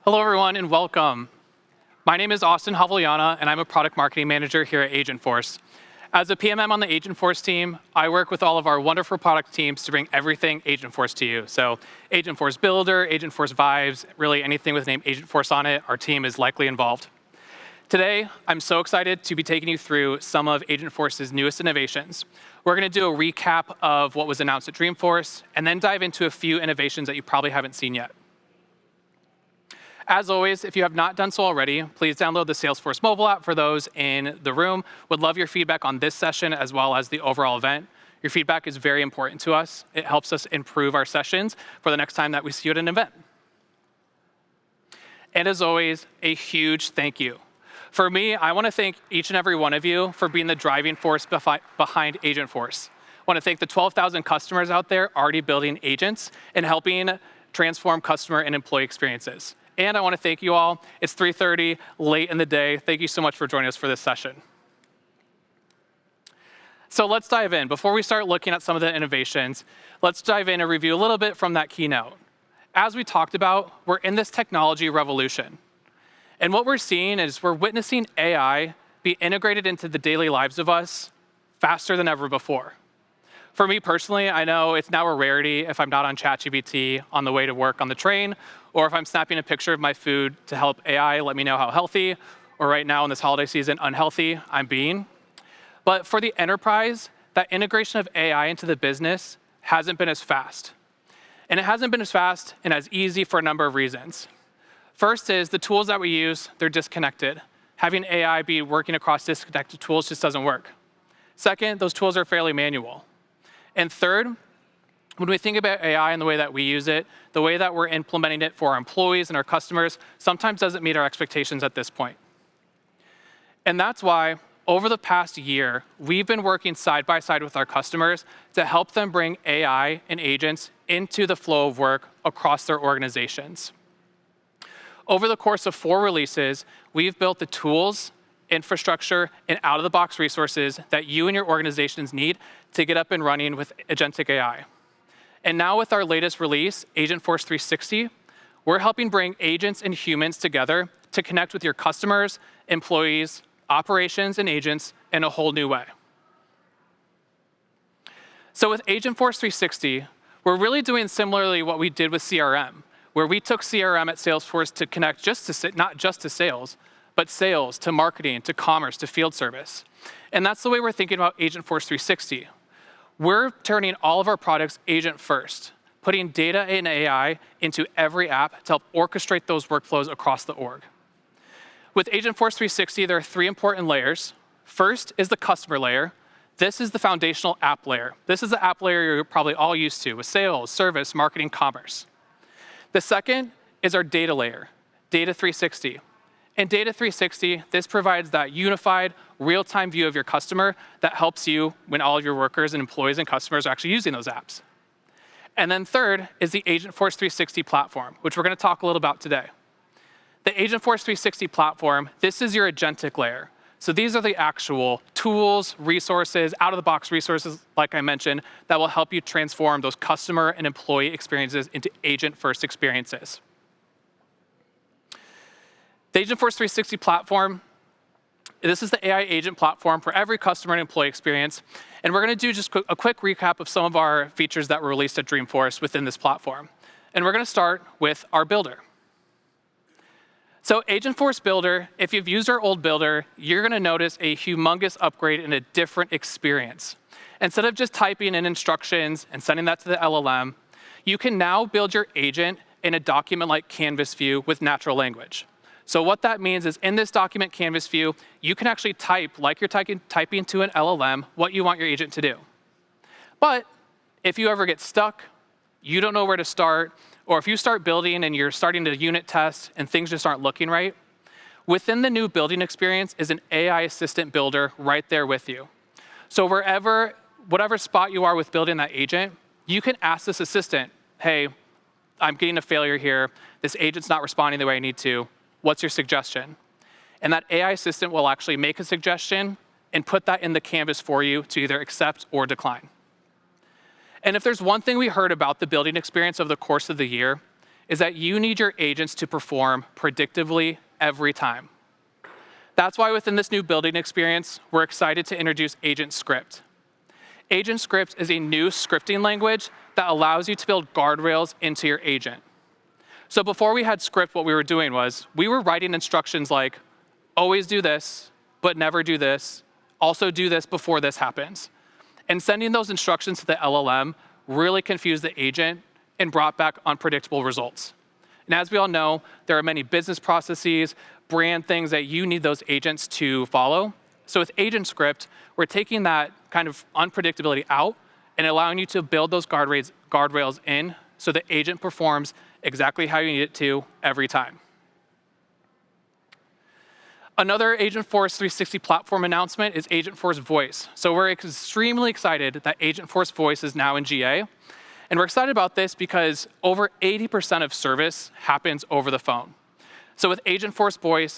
Hello, everyone, and welcome. My name is Austin Havliana, and I'm a product marketing manager here at Agentforce. As a PMM on the Agentforce team, I work with all of our wonderful product teams to bring everything Agentforce to you. So Agentforce Builder, Agentforce Vibes, really anything with the name Agentforce on it, our team is likely involved. Today, I'm so excited to be taking you through some of Agentforce's newest innovations. We're going to do a recap of what was announced at Dreamforce, and then dive into a few innovations that you probably haven't seen yet. As always, if you have not done so already, please download the Salesforce mobile app for those in the room. Would love your feedback on this session as well as the overall event. Your feedback is very important to us. It helps us improve our sessions for the next time that we see you at an event. And as always, a huge thank you. For me, I want to thank each and every one of you for being the driving force behind Agentforce. I want to thank the 12,000 customers out there already building agents and helping transform customer and employee experiences. And I want to thank you all. It's 3:30, late in the day. Thank you so much for joining us for this session. So let's dive in. Before we start looking at some of the innovations, let's dive in and review a little bit from that keynote. As we talked about, we're in this technology revolution. And what we're seeing is we're witnessing AI be integrated into the daily lives of us faster than ever before. For me personally, I know it's now a rarity if I'm not on ChatGPT on the way to work on the train, or if I'm snapping a picture of my food to help AI let me know how healthy, or right now in this holiday season, unhealthy I'm being. But for the enterprise, that integration of AI into the business hasn't been as fast. And it hasn't been as fast and as easy for a number of reasons. First is the tools that we use, they're disconnected. Having AI be working across disconnected tools just doesn't work. Second, those tools are fairly manual. And third, when we think about AI and the way that we use it, the way that we're implementing it for our employees and our customers sometimes doesn't meet our expectations at this point. And that's why, over the past year, we've been working side by side with our customers to help them bring AI and agents into the flow of work across their organizations. Over the course of 4 releases, we've built the tools, infrastructure, and out-of-the-box resources that you and your organizations need to get up and running with Agentic AI. And now with our latest release, Agentforce 360, we're helping bring agents and humans together to connect with your customers, employees, operations, and agents in a whole new way. So with Agentforce 360, we're really doing similarly what we did with CRM, where we took CRM at Salesforce to connect not just to sales, but sales, to marketing, to commerce, to field service. And that's the way we're thinking about Agentforce 360. We're turning all of our products agent first, putting data and AI into every app to help orchestrate those workflows across the org. With Agentforce 360, there are 3 important layers. First is the customer layer. This is the foundational app layer. This is the app layer you're probably all used to with sales, service, marketing, commerce. The second is our data layer, Data 360. In Data 360, this provides that unified, real-time view of your customer that helps you when all of your workers and employees and customers are actually using those apps. And then third is the Agentforce 360 platform, which we're going to talk a little about today. The Agentforce 360 platform, this is your agentic layer. So these are the actual tools, resources, out-of-the-box resources, like I mentioned, that will help you transform those customer and employee experiences into agent-first experiences. The Agentforce 360 platform, this is the AI agent platform for every customer and employee experience. And we're going to do just a quick recap of some of our features that were released at Dreamforce within this platform. And we're going to start with our builder. So Agentforce Builder, if you've used our old builder, you're going to notice a humongous upgrade and a different experience. Instead of just typing in instructions and sending that to the LLM, you can now build your agent in a document-like canvas view with natural language. So what that means is in this document canvas view, you can actually type, like you're typing to an LLM, what you want your agent to do. But if you ever get stuck, you don't know where to start, or if you start building and you're starting to unit test and things just aren't looking right, within the new building experience is an AI assistant builder right there with you. So whatever spot you are with building that agent, you can ask this assistant, hey, I'm getting a failure here. This agent's not responding the way I need to. What's your suggestion? And that AI assistant will actually make a suggestion and put that in the canvas for you to either accept or decline. And if there's one thing we heard about the building experience over the course of the year, is that you need your agents to perform predictably every time. That's why within this new building experience, we're excited to introduce Agent Script. Agent Script is a new scripting language that allows you to build guardrails into your agent. So before we had script, what we were doing was we were writing instructions like, always do this, but never do this. Also do this before this happens. And sending those instructions to the LLM really confused the agent and brought back unpredictable results. And as we all know, there are many business processes, brand things that you need those agents to follow. So with Agent Script, we're taking that kind of unpredictability out and allowing you to build those guardrails in so the agent performs exactly how you need it to every time. Another Agentforce 360 platform announcement is Agentforce Voice. So we're extremely excited that Agentforce Voice is now in GA. And we're excited about this because over 80% of service happens over the phone. So with Agentforce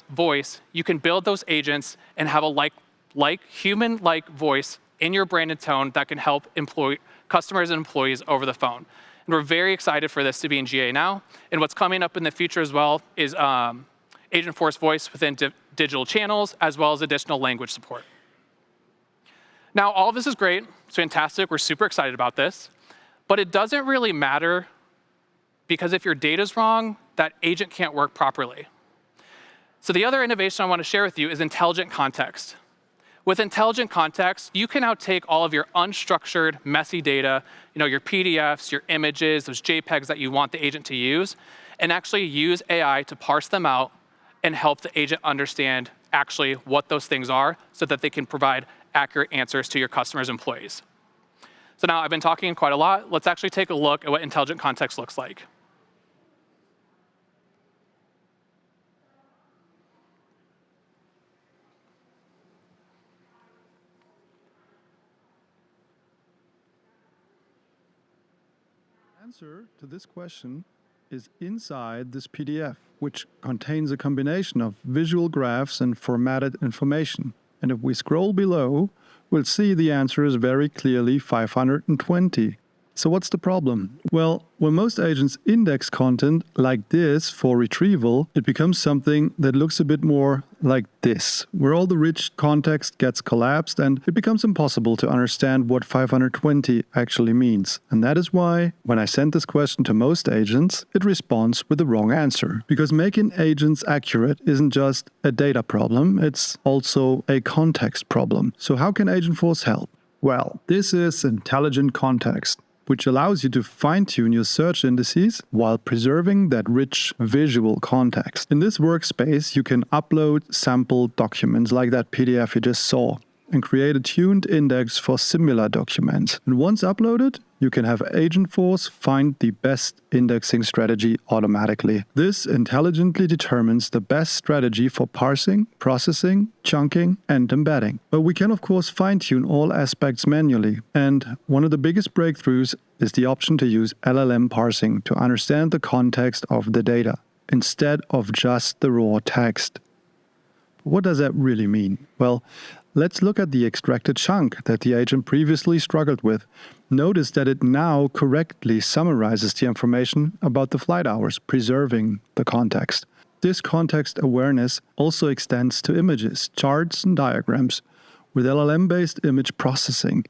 Voice, you can build those agents and have a human-like voice in your branded tone that can help customers and employees over the phone. And we're very excited for this to be in GA now. And what's coming up in the future as well is Agentforce Voice within digital channels, as well as additional language support. Now, all of this is great. It's fantastic. We're super excited about this. But it doesn't really matter because if your data's wrong, that agent can't work properly. So the other innovation I want to share with you is intelligent context. With intelligent context, you can now take all of your unstructured, messy data, your PDFs, your images, those JPEGs that you want the agent to use, and actually use AI to parse them out and help the agent understand actually what those things are so that they can provide accurate answers to your customers' employees. So now I've been talking quite a lot. Let's actually take a look at what intelligent context looks like. Answer to this question is inside this PDF, which contains a combination of visual graphs and formatted information. And if we scroll below, we'll see the answer is very clearly 520. So what's the problem? Well, when most agents index content like this for retrieval, it becomes something that looks a bit more like this, where all the rich context gets collapsed and it becomes impossible to understand what 520 actually means. And that is why, when I send this question to most agents, it responds with the wrong answer. Because making agents accurate isn't just a data problem, it's also a context problem. So how can Agentforce help? Well, this is intelligent context, which allows you to fine-tune your search indices while preserving that rich visual context. In this workspace, you can upload sample documents like that PDF you just saw and create a tuned index for similar documents. And once uploaded, you can have Agentforce find the best indexing strategy automatically. This intelligently determines the best strategy for parsing, processing, chunking, and embedding. But we can of course fine-tune all aspects manually. And one of the biggest breakthroughs is the option to use LLM parsing to understand the context of the data, instead of just the raw text. What does that really mean? Well, let's look at the extracted chunk that the agent previously struggled with. Notice that it now correctly summarizes the information about the flight hours, preserving the context. This context awareness also extends to images, charts, and diagrams with LLM-based image processing.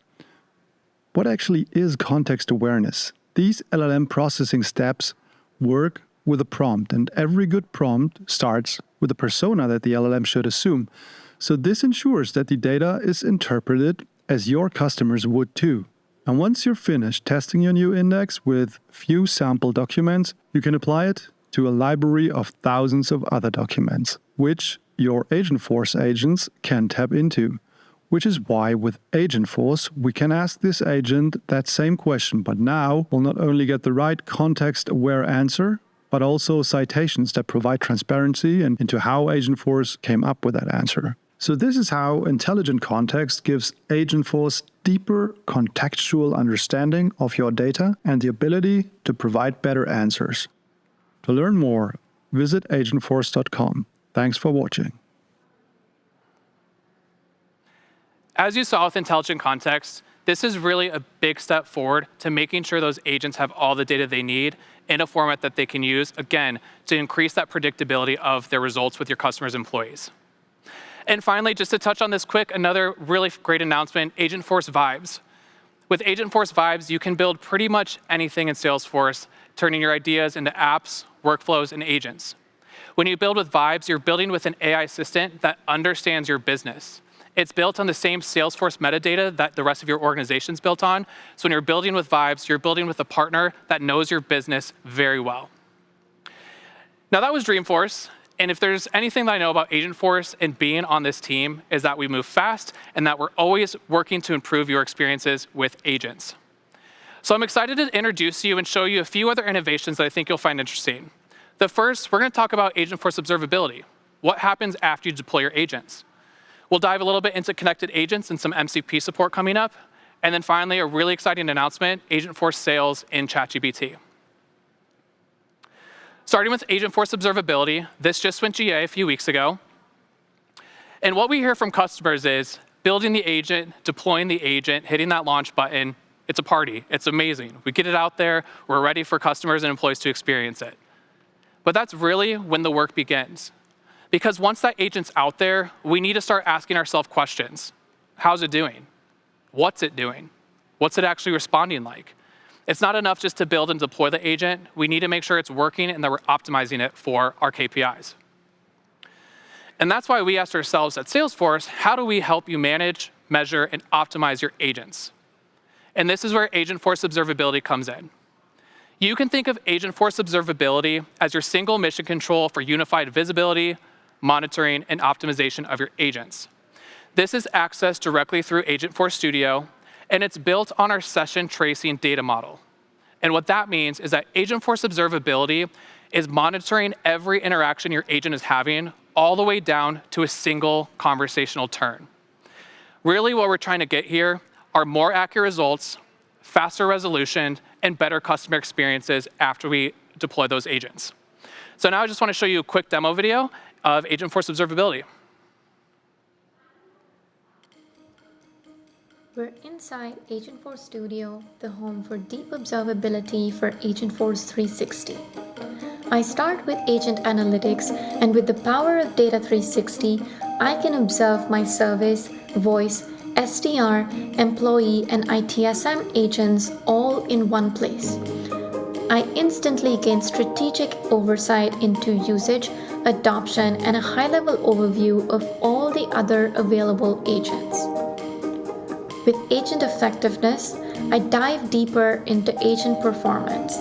What actually is context awareness? These LLM processing steps work with a prompt, and every good prompt starts with a persona that the LLM should assume. So this ensures that the data is interpreted as your customers would too. And once you're finished testing your new index with few sample documents, you can apply it to a library of thousands of other documents, which your Agentforce agents can tap into. Which is why with Agentforce, we can ask this agent that same question, but now we'll not only get the right context-aware answer, but also citations that provide transparency into how Agentforce came up with that answer. So this is how intelligent context gives Agentforce deeper contextual understanding of your data and the ability to provide better answers. To learn more, visit agentforce.com. Thanks for watching. As you saw with intelligent context, This is really a big step forward to making sure those agents have all the data they need in a format that they can use, again, to increase that predictability of their results with your customers' employees. And finally, just to touch on this quick, another really great announcement, Agentforce Vibes. With Agentforce Vibes, you can build pretty much anything in Salesforce, turning your ideas into apps, workflows, and agents. When you build with Vibes, you're building with an AI assistant that understands your business. It's built on the same Salesforce metadata that the rest of your organization's built on. So when you're building with Vibes, you're building with a partner that knows your business very well. Now that was Dreamforce. And if there's anything that I know about Agentforce and being on this team is that we move fast and that we're always working to improve your experiences with agents. So I'm excited to introduce you and show you a few other innovations that I think you'll find interesting. The first, we're going to talk about Agentforce observability. What happens after you deploy your agents? We'll dive a little bit into connected agents and some MCP support coming up. And then finally, a really exciting announcement, Agentforce Sales in ChatGPT. Starting with Agentforce observability, this just went GA a few weeks ago. And what we hear from customers is building the agent, deploying the agent, hitting that launch button, it's a party, it's amazing. We get it out there, we're ready for customers and employees to experience it. But that's really when the work begins. Because once that agent's out there, we need to start asking ourselves questions. How's it doing? What's it doing? What's it actually responding like? It's not enough just to build and deploy the agent. We need to make sure it's working and that we're optimizing it for our KPIs. And that's why we asked ourselves at Salesforce, how do we help you manage, measure, and optimize your agents? And this is where Agentforce observability comes in. You can think of Agentforce observability as your single mission control for unified visibility, monitoring, and optimization of your agents. This is accessed directly through Agentforce Studio, and it's built on our session tracing data model. And what that means is that Agentforce observability is monitoring every interaction your agent is having all the way down to a single conversational turn. Really what we're trying to get here are more accurate results, faster resolution, and better customer experiences after we deploy those agents. So now I just want to show you a quick demo video of Agentforce observability. We're inside Agentforce Studio, the home for deep observability for Agentforce 360. I start with Agent Analytics, and with the power of Data 360, I can observe my service, voice, SDR, employee, and ITSM agents all in one place. I instantly gain strategic oversight into usage, adoption, and a high-level overview of all the other available agents. With agent effectiveness, I dive deeper into agent performance.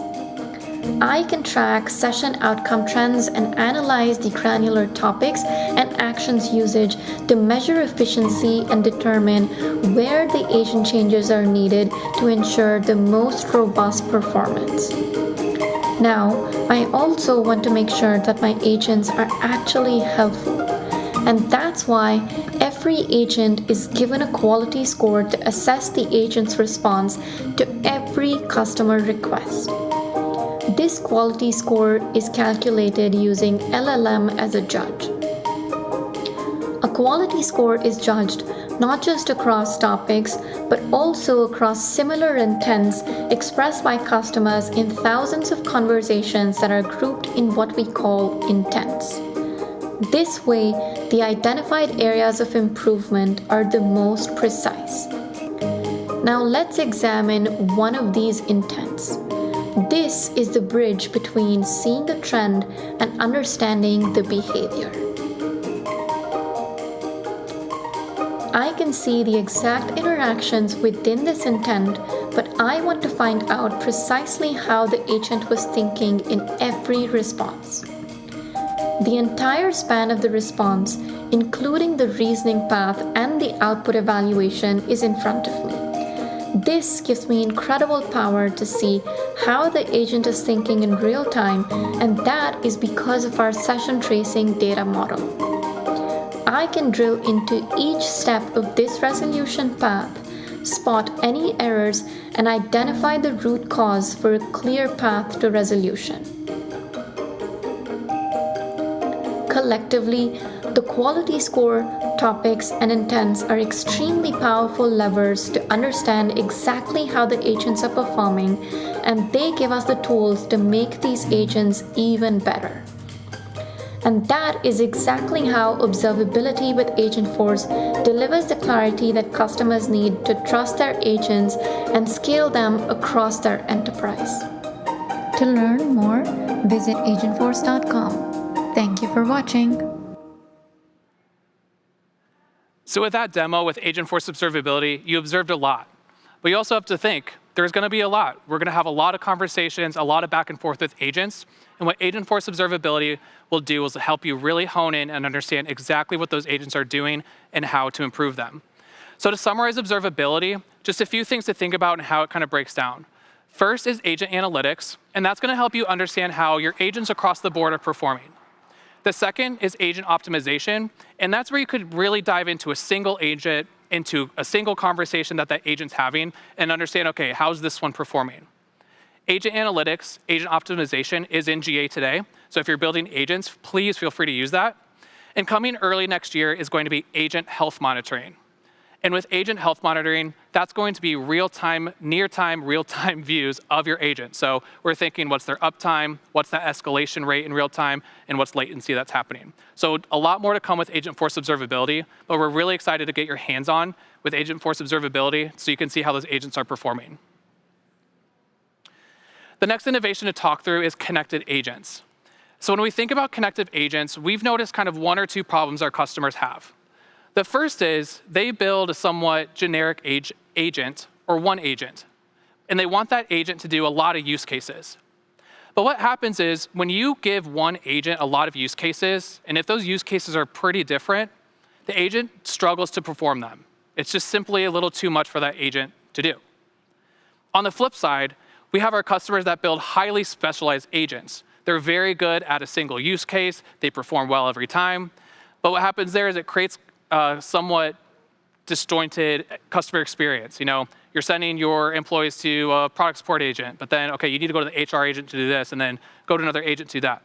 I can track session outcome trends and analyze the granular topics and actions usage to measure efficiency and determine where the agent changes are needed to ensure the most robust performance. Now, I also want to make sure that my agents are actually helpful. And that's why every agent is given a quality score to assess the agent's response to every customer request. This quality score is calculated using LLM as a judge. A quality score is judged not just across topics, but also across similar intents expressed by customers in thousands of conversations that are grouped in what we call intents. This way, the identified areas of improvement are the most precise. Now let's examine one of these intents. This is the bridge between seeing the trend and understanding the behavior. I can see the exact interactions within this intent, but I want to find out precisely how the agent was thinking in every response. The entire span of the response, including the reasoning path and the output evaluation, is in front of me. This gives me incredible power to see how the agent is thinking in real time, and that is because of our session tracing data model. I can drill into each step of this resolution path, spot any errors, and identify the root cause for a clear path to resolution. Collectively, the quality score topics, and intents are extremely powerful levers to understand exactly how the agents are performing, and they give us the tools to make these agents even better. And that is exactly how observability with Agentforce delivers the clarity that customers need to trust their agents and scale them across their enterprise. To learn more, visit agentforce.com. Thank you for watching. So with that demo with Agentforce observability, you observed a lot. But you also have to think, there's going to be a lot. We're going to have a lot of conversations, a lot of back and forth with agents. And what Agentforce observability will do is help you really hone in and understand exactly what those agents are doing and how to improve them. So to summarize observability, just a few things to think about and how it kind of breaks down. First is agent analytics, and that's going to help you understand how your agents across the board are performing. The second is agent optimization, and that's where you could really dive into a single agent, into a single conversation that agent's having, and understand, okay, how's this one performing? Agent analytics, agent optimization is in GA today, so if you're building agents, please feel free to use that. And coming early next year is going to be agent health monitoring. And with agent health monitoring, that's going to be real-time, near-time, real-time views of your agent. So we're thinking, what's their uptime, what's that escalation rate in real time, and what's latency that's happening. So a lot more to come with Agentforce observability, but we're really excited to get your hands on with Agentforce observability so you can see how those agents are performing. The next innovation to talk through is connected agents. So when we think about connected agents, we've noticed kind of one or two problems our customers have. The first is they build a somewhat generic agent or one agent, and they want that agent to do a lot of use cases. But what happens is when you give one agent a lot of use cases, and if those use cases are pretty different, the agent struggles to perform them. It's just simply a little too much for that agent to do. On the flip side, we have our customers that build highly specialized agents. They're very good at a single use case. They perform well every time. But what happens there is it creates somewhat disjointed customer experience. You know, you're sending your employees to a product support agent, but then, okay, you need to go to the HR agent to do this, and then go to another agent to do that.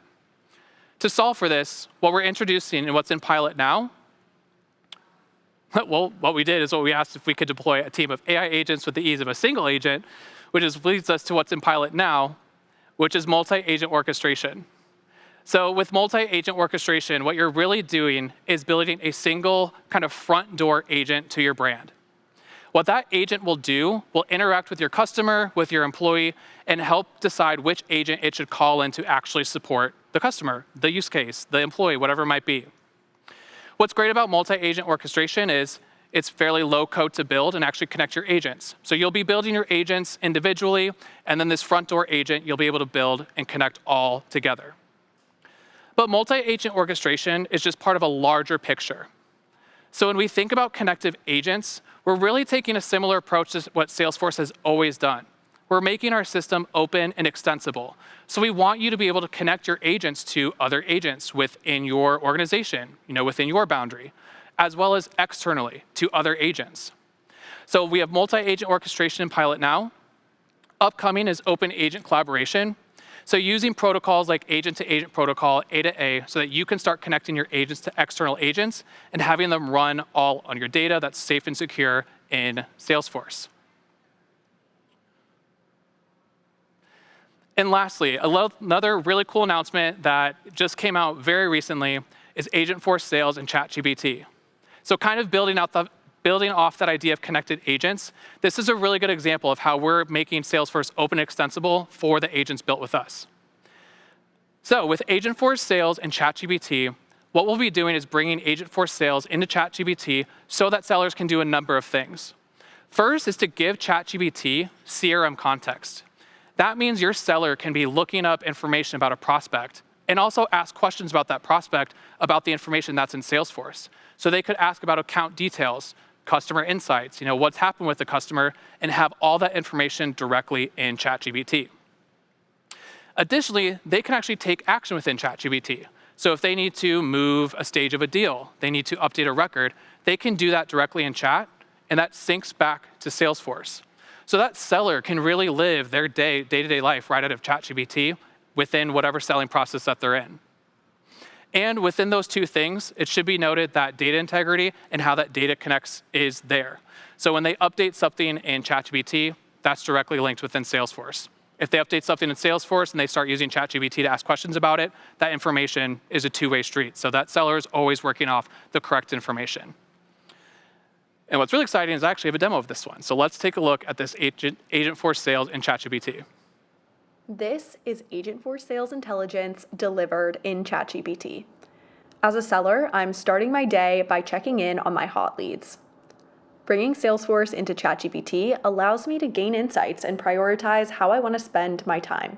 To solve for this, what we're introducing and what's in pilot now, well, what we did is what we asked if we could deploy a team of AI agents with the ease of a single agent, which leads us to what's in pilot now, which is multi-agent orchestration. So with multi-agent orchestration, what you're really doing is building a single kind of front door agent to your brand. What that agent will do will interact with your customer, with your employee, and help decide which agent it should call in to actually support the customer, the use case, the employee, whatever it might be. What's great about multi-agent orchestration is it's fairly low code to build and actually connect your agents. So you'll be building your agents individually, and then this front door agent you'll be able to build and connect all together. But multi-agent orchestration is just part of a larger picture. So when we think about connective agents, we're really taking a similar approach to what Salesforce has always done. We're making our system open and extensible. So we want you to be able to connect your agents to other agents within your organization, within your boundary, as well as externally to other agents. So we have multi-agent orchestration in pilot now. Upcoming is open agent collaboration. So using protocols like agent-to-agent protocol, A to A, so that you can start connecting your agents to external agents and having them run all on your data that's safe and secure in Salesforce. And lastly, another really cool announcement that just came out very recently is Agentforce Sales and ChatGPT. So kind of building off that idea of connected agents, this is a really good example of how we're making Salesforce open and extensible for the agents built with us. So with Agentforce Sales and ChatGPT, what we'll be doing is bringing Agentforce Sales into ChatGPT so that sellers can do a number of things. First is to give ChatGPT CRM context. That means your seller can be looking up information about a prospect and also ask questions about that prospect about the information that's in Salesforce. So they could ask about account details, customer insights, what's happened with the customer, and have all that information directly in ChatGPT. Additionally, they can actually take action within ChatGPT. So if they need to move a stage of a deal, they need to update a record, they can do that directly in chat, and that syncs back to Salesforce. So that seller can really live their day-to-day life right out of ChatGPT within whatever selling process that they're in. And within those two things, it should be noted that data integrity and how that data connects is there. So when they update something in ChatGPT, that's directly linked within Salesforce. If they update something in Salesforce and they start using ChatGPT to ask questions about it, that information is a two-way street. So that seller is always working off the correct information. And what's really exciting is I actually have a demo of this one. So let's take a look at this Agentforce Sales in ChatGPT. This is Agentforce Sales Intelligence delivered in ChatGPT. As a seller, I'm starting my day by checking in on my hot leads. Bringing Salesforce into ChatGPT allows me to gain insights and prioritize how I want to spend my time.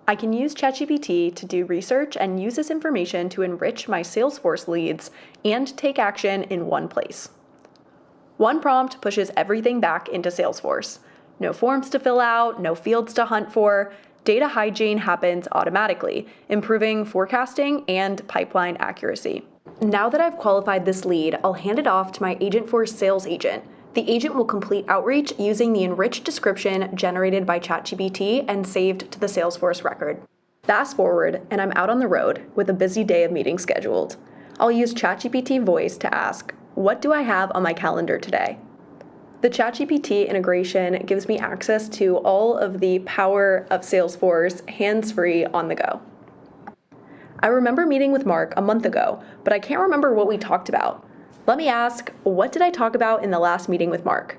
I can use ChatGPT to do research and use this information to enrich my Salesforce leads and take action in one place. One prompt pushes everything back into Salesforce. No forms to fill out, no fields to hunt for. Data hygiene happens automatically, improving forecasting and pipeline accuracy. Now that I've qualified this lead, I'll hand it off to my Agentforce sales agent. The agent will complete outreach using the enriched description generated by ChatGPT and saved to the Salesforce record. Fast forward, and I'm out on the road with a busy day of meetings scheduled. I'll use ChatGPT voice to ask, what do I have on my calendar today? The ChatGPT integration gives me access to all of the power of Salesforce hands-free on the go. I remember meeting with Mark a month ago, but I can't remember what we talked about. Let me ask, what did I talk about in the last meeting with Mark?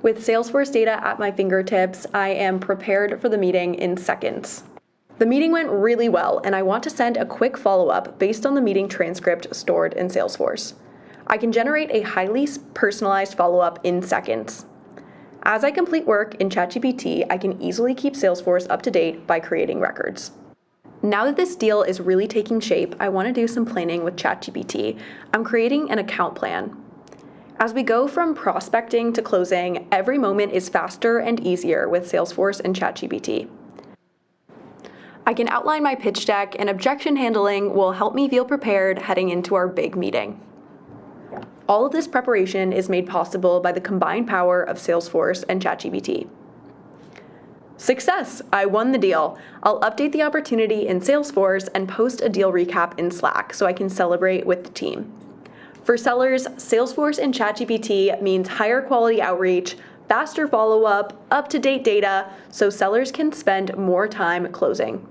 With Salesforce data at my fingertips, I am prepared for the meeting in seconds. The meeting went really well, and I want to send a quick follow-up based on the meeting transcript stored in Salesforce. I can generate a highly personalized follow-up in seconds. As I complete work in ChatGPT, I can easily keep Salesforce up to date by creating records. Now that this deal is really taking shape, I want to do some planning with ChatGPT. I'm creating an account plan. As we go from prospecting to closing, every moment is faster and easier with Salesforce and ChatGPT. I can outline my pitch deck, and objection handling will help me feel prepared heading into our big meeting. All of this preparation is made possible by the combined power of Salesforce and ChatGPT. Success! I won the deal. I'll update the opportunity in Salesforce and post a deal recap in Slack so I can celebrate with the team. For sellers, Salesforce and ChatGPT means higher quality outreach, faster follow-up, up-to-date data, so sellers can spend more time closing.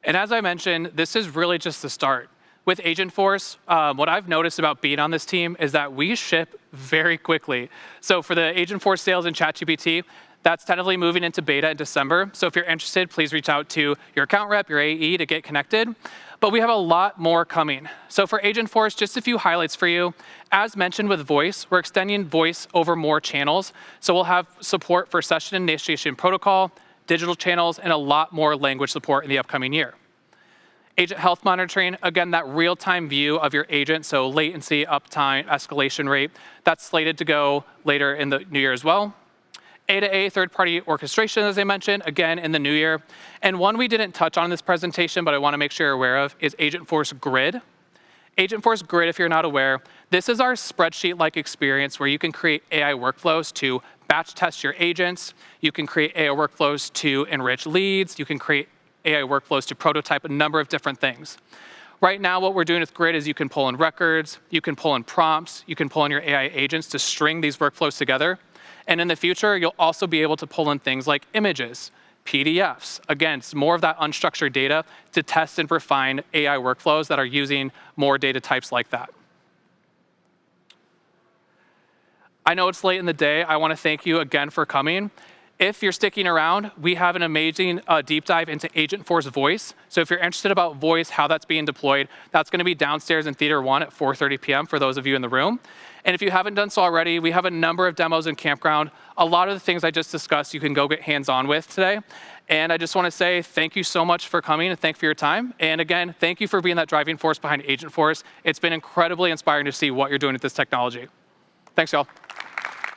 And as I mentioned, this is really just the start. With Agentforce, what I've noticed about being on this team is that we ship very quickly. So for the Agentforce sales in ChatGPT, that's tentatively moving into beta in December. So if you're interested, please reach out to your account rep, your AE to get connected. But we have a lot more coming. So for Agentforce, just a few highlights for you. As mentioned with voice, we're extending voice over more channels. So we'll have support for session initiation protocol, digital channels, and a lot more language support in the upcoming year. Agent health monitoring, again, that real-time view of your agent, so latency, uptime, escalation rate, that's slated to go later in the new year as well. A-to-A third-party orchestration, as I mentioned, again, in the new year. And one we didn't touch on in this presentation, but I want to make sure you're aware of, is Agentforce Grid. Agentforce Grid, if you're not aware, this is our spreadsheet-like experience where you can create AI workflows to batch test your agents. You can create AI workflows to enrich leads. You can create AI workflows to prototype a number of different things. Right now, what we're doing with Grid is you can pull in records, you can pull in prompts, you can pull in your AI agents to string these workflows together. And in the future, you'll also be able to pull in things like images, PDFs. Again, it's more of that unstructured data to test and refine AI workflows that are using more data types like that. I know it's late in the day. I want to thank you again for coming. If you're sticking around, we have an amazing deep dive into Agentforce Voice. So if you're interested about voice, how that's being deployed, that's going to be downstairs in Theater 1 at 4:30 p.m. for those of you in the room. And if you haven't done so already, we have a number of demos in Campground. A lot of the things I just discussed, you can go get hands-on with today. And I just want to say thank you so much for coming and thank you for your time. And again, thank you for being that driving force behind Agentforce. It's been incredibly inspiring to see what you're doing with this technology. Thanks, y'all.